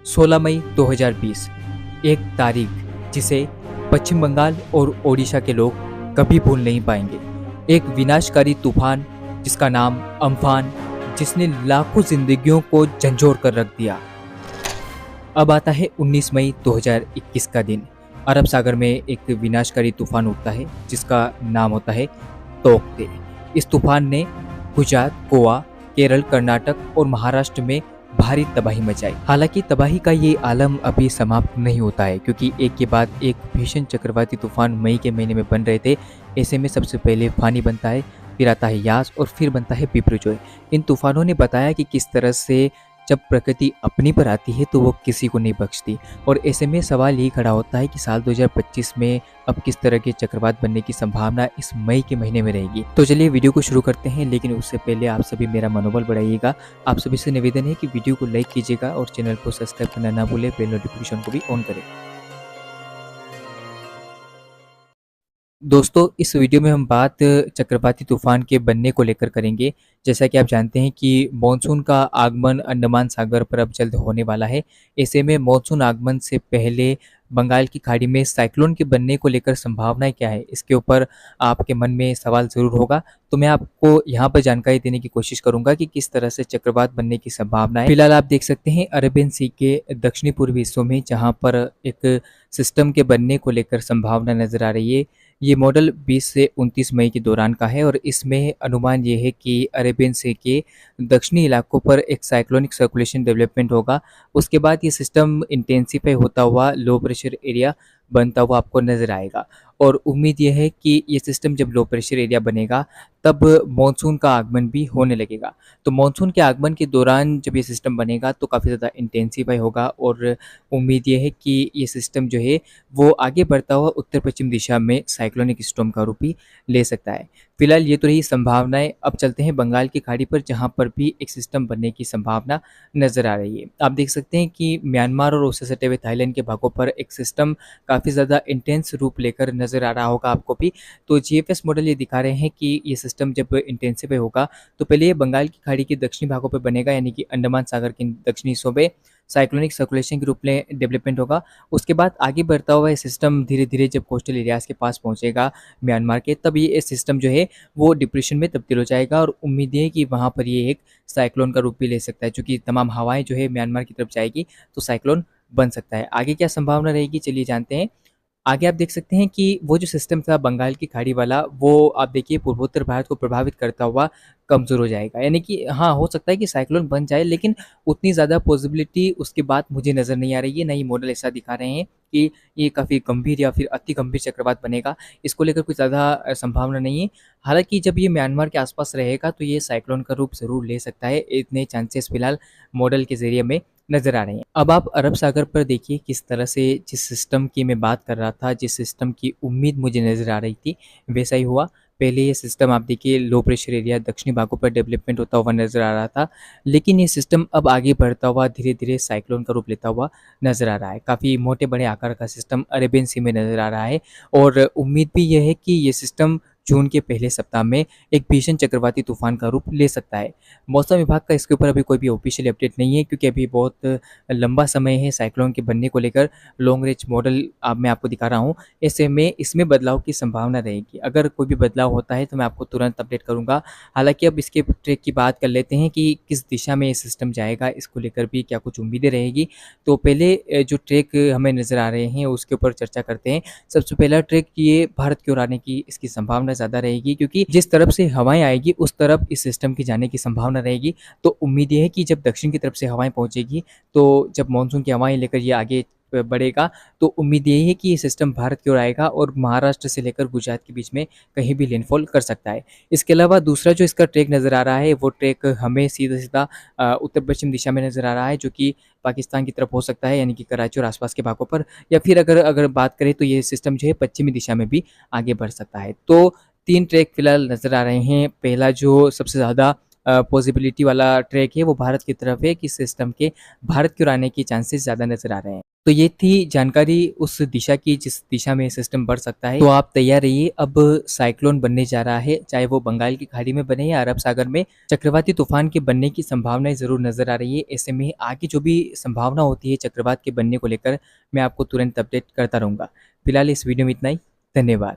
16 मई 2020, एक तारीख जिसे पश्चिम बंगाल और ओडिशा के लोग कभी भूल नहीं पाएंगे। एक विनाशकारी तूफान जिसका नाम अम्फान, जिसने लाखों जिंदगियों को झंझोर कर रख दिया। अब आता है 19 मई 2021 का दिन। अरब सागर में एक विनाशकारी तूफान उठता है जिसका नाम होता है तोकते। इस तूफान ने गुजरात, गोवा, केरल, कर्नाटक और महाराष्ट्र में भारी तबाही मचाई। हालांकि तबाही का ये आलम अभी समाप्त नहीं होता है, क्योंकि एक के बाद एक भीषण चक्रवाती तूफान मई के महीने में बन रहे थे। ऐसे में सबसे पहले फानी बनता है, फिर आता है यास और फिर बनता है बिपरजॉय। इन तूफानों ने बताया कि किस तरह से जब प्रकृति अपनी पर आती है तो वो किसी को नहीं बख्शती। और ऐसे में सवाल यही खड़ा होता है कि साल 2025 में अब किस तरह के चक्रवात बनने की संभावना इस मई के महीने में रहेगी। तो चलिए वीडियो को शुरू करते हैं, लेकिन उससे पहले आप सभी मेरा मनोबल बढ़ाइएगा। आप सभी से निवेदन है कि वीडियो को लाइक कीजिएगा और चैनल को सब्सक्राइब करना ना भूलें, बेल नोटिफिकेशन को भी ऑन करें। दोस्तों, इस वीडियो में हम बात चक्रवाती तूफान के बनने को लेकर करेंगे। जैसा कि आप जानते हैं कि मॉनसून का आगमन अंडमान सागर पर अब जल्द होने वाला है। ऐसे में मॉनसून आगमन से पहले बंगाल की खाड़ी में साइक्लोन के बनने को लेकर संभावनाएं क्या है, इसके ऊपर आपके मन में सवाल ज़रूर होगा। तो मैं आपको यहाँ पर जानकारी देने की कोशिश करूँगा कि किस तरह से चक्रवात बनने की संभावना है। फिलहाल आप देख सकते हैं अरेबियन सी के दक्षिणी पूर्वी हिस्सों में जहाँ पर एक सिस्टम के बनने को लेकर संभावना नज़र आ रही है। ये मॉडल 20 से 29 मई के दौरान का है और इसमें अनुमान ये है कि अरेबियन सी के दक्षिणी इलाकों पर एक साइक्लोनिक सर्कुलेशन डेवलपमेंट होगा। उसके बाद ये सिस्टम इंटेंसिफाई होता हुआ लो प्रेशर एरिया बनता हुआ आपको नज़र आएगा। और उम्मीद ये है कि ये सिस्टम जब लो प्रेशर एरिया बनेगा तब मॉनसून का आगमन भी होने लगेगा। तो मॉनसून के आगमन के दौरान जब ये सिस्टम बनेगा तो काफ़ी ज़्यादा इंटेंसिफाई होगा और उम्मीद ये है कि ये सिस्टम जो है वो आगे बढ़ता हुआ उत्तर पश्चिम दिशा में साइक्लोनिक स्टॉर्म का रूप भी ले सकता है। फिलहाल ये तो रही संभावनाएं। अब चलते हैं बंगाल की खाड़ी पर, जहां पर भी एक सिस्टम बनने की संभावना नजर आ रही है। आप देख सकते हैं कि म्यांमार और उससे सटे हुए थाईलैंड के भागों पर एक सिस्टम काफ़ी ज़्यादा इंटेंस रूप लेकर नजर आ रहा होगा आपको भी। तो जीएफएस मॉडल ये दिखा रहे हैं कि ये सिस्टम जब इंटेंसिफाई होगा तो पहले ये बंगाल की खाड़ी के दक्षिणी भागों पर बनेगा, यानी कि अंडमान सागर के दक्षिणी हिस्सों में साइक्लोनिक सर्कुलेशन के रूप में डेवलपमेंट होगा। उसके बाद आगे बढ़ता हुआ ये सिस्टम धीरे धीरे जब कोस्टल एरियाज़ के पास पहुंचेगा म्यांमार के, तब ये सिस्टम जो है वो डिप्रेशन में तब्दील हो जाएगा और उम्मीद है कि वहाँ पर ये एक साइक्लोन का रूप भी ले सकता है। चूँकि तमाम हवाएं जो है म्यांमार की तरफ जाएगी तो साइक्लोन बन सकता है। आगे क्या संभावना रहेगी, चलिए जानते हैं। आगे आप देख सकते हैं कि वो जो सिस्टम था बंगाल की खाड़ी वाला, वो आप देखिए पूर्वोत्तर भारत को प्रभावित करता हुआ कमज़ोर हो जाएगा। यानी कि हाँ, हो सकता है कि साइक्लोन बन जाए, लेकिन उतनी ज़्यादा पॉसिबिलिटी उसके बाद मुझे नज़र नहीं आ रही है। नई मॉडल ऐसा दिखा रहे हैं कि ये काफ़ी गंभीर या फिर अति गंभीर चक्रवात बनेगा। इसको लेकर कुछ ज़्यादा संभावना नहीं है। हालाँकि जब ये म्यांमार के आसपास रहेगा तो ये साइक्लोन का रूप ज़रूर ले सकता है। इतने चांसेस फिलहाल मॉडल के ज़रिए में नज़र आ रहे हैं। अब आप अरब सागर पर देखिए किस तरह से जिस सिस्टम की मैं बात कर रहा था, जिस सिस्टम की उम्मीद मुझे नज़र आ रही थी, वैसा ही हुआ। पहले ये सिस्टम आप देखिए लो प्रेशर एरिया दक्षिणी भागों पर डेवलपमेंट होता हुआ नज़र आ रहा था, लेकिन ये सिस्टम अब आगे बढ़ता हुआ धीरे धीरे साइक्लोन का रूप लेता हुआ नज़र आ रहा है। काफ़ी मोटे बड़े आकार का सिस्टम अरेबियन सी में नज़र आ रहा है और उम्मीद भी यह है कि ये सिस्टम जून के पहले सप्ताह में एक भीषण चक्रवाती तूफान का रूप ले सकता है। मौसम विभाग का इसके ऊपर अभी कोई भी ऑफिशियल अपडेट नहीं है, क्योंकि अभी बहुत लंबा समय है साइक्लोन के बनने को लेकर। लॉन्ग रेंज मॉडल अब मैं आपको दिखा रहा हूँ, ऐसे में इसमें बदलाव की संभावना रहेगी। अगर कोई भी बदलाव होता है तो मैं आपको तुरंत अपडेट करूँगा। हालांकि अब इसके ट्रैक की बात कर लेते हैं कि किस दिशा में ये सिस्टम जाएगा, इसको लेकर भी क्या कुछ उम्मीदें रहेगी। तो पहले जो ट्रैक हमें नज़र आ रहे हैं उसके ऊपर चर्चा करते हैं। सबसे पहला ट्रैक ये भारत की ओर आने की इसकी संभावना ज़्यादा रहेगी, क्योंकि जिस तरफ से हवाएं आएगी उस तरफ इस सिस्टम की जाने की संभावना रहेगी। तो उम्मीद ये है कि जब दक्षिण की तरफ से हवाएं पहुंचेगी, तो जब मानसून की हवाएं लेकर ये आगे बढ़ेगा, तो उम्मीद यही है कि ये सिस्टम भारत की ओर आएगा और महाराष्ट्र से लेकर गुजरात के बीच में कहीं भी लैंडफॉल कर सकता है। इसके अलावा दूसरा जो इसका ट्रैक नज़र आ रहा है वो ट्रैक हमें सीधा सीधा उत्तर पश्चिम दिशा में नज़र आ रहा है, जो कि पाकिस्तान की तरफ हो सकता है, यानी कि कराची और आसपास के भागों पर। या फिर अगर अगर बात करें तो ये सिस्टम जो है पश्चिमी दिशा में भी आगे बढ़ सकता है। तो तीन ट्रैक फिलहाल नज़र आ रहे हैं। पहला जो सबसे ज़्यादा पॉसिबिलिटी वाला ट्रैक है वो भारत की तरफ है कि सिस्टम के भारत की ओर आने के चांसेस ज़्यादा नज़र आ रहे हैं। तो ये थी जानकारी उस दिशा की जिस दिशा में सिस्टम बढ़ सकता है। तो आप तैयार रहिए, अब साइक्लोन बनने जा रहा है, चाहे वो बंगाल की खाड़ी में बने या अरब सागर में, चक्रवाती तूफान के बनने की संभावनाएँ ज़रूर नज़र आ रही है। ऐसे में आगे जो भी संभावना होती है चक्रवात के बनने को लेकर, मैं आपको तुरंत अपडेट करता रहूँगा। फिलहाल इस वीडियो में इतना ही। धन्यवाद।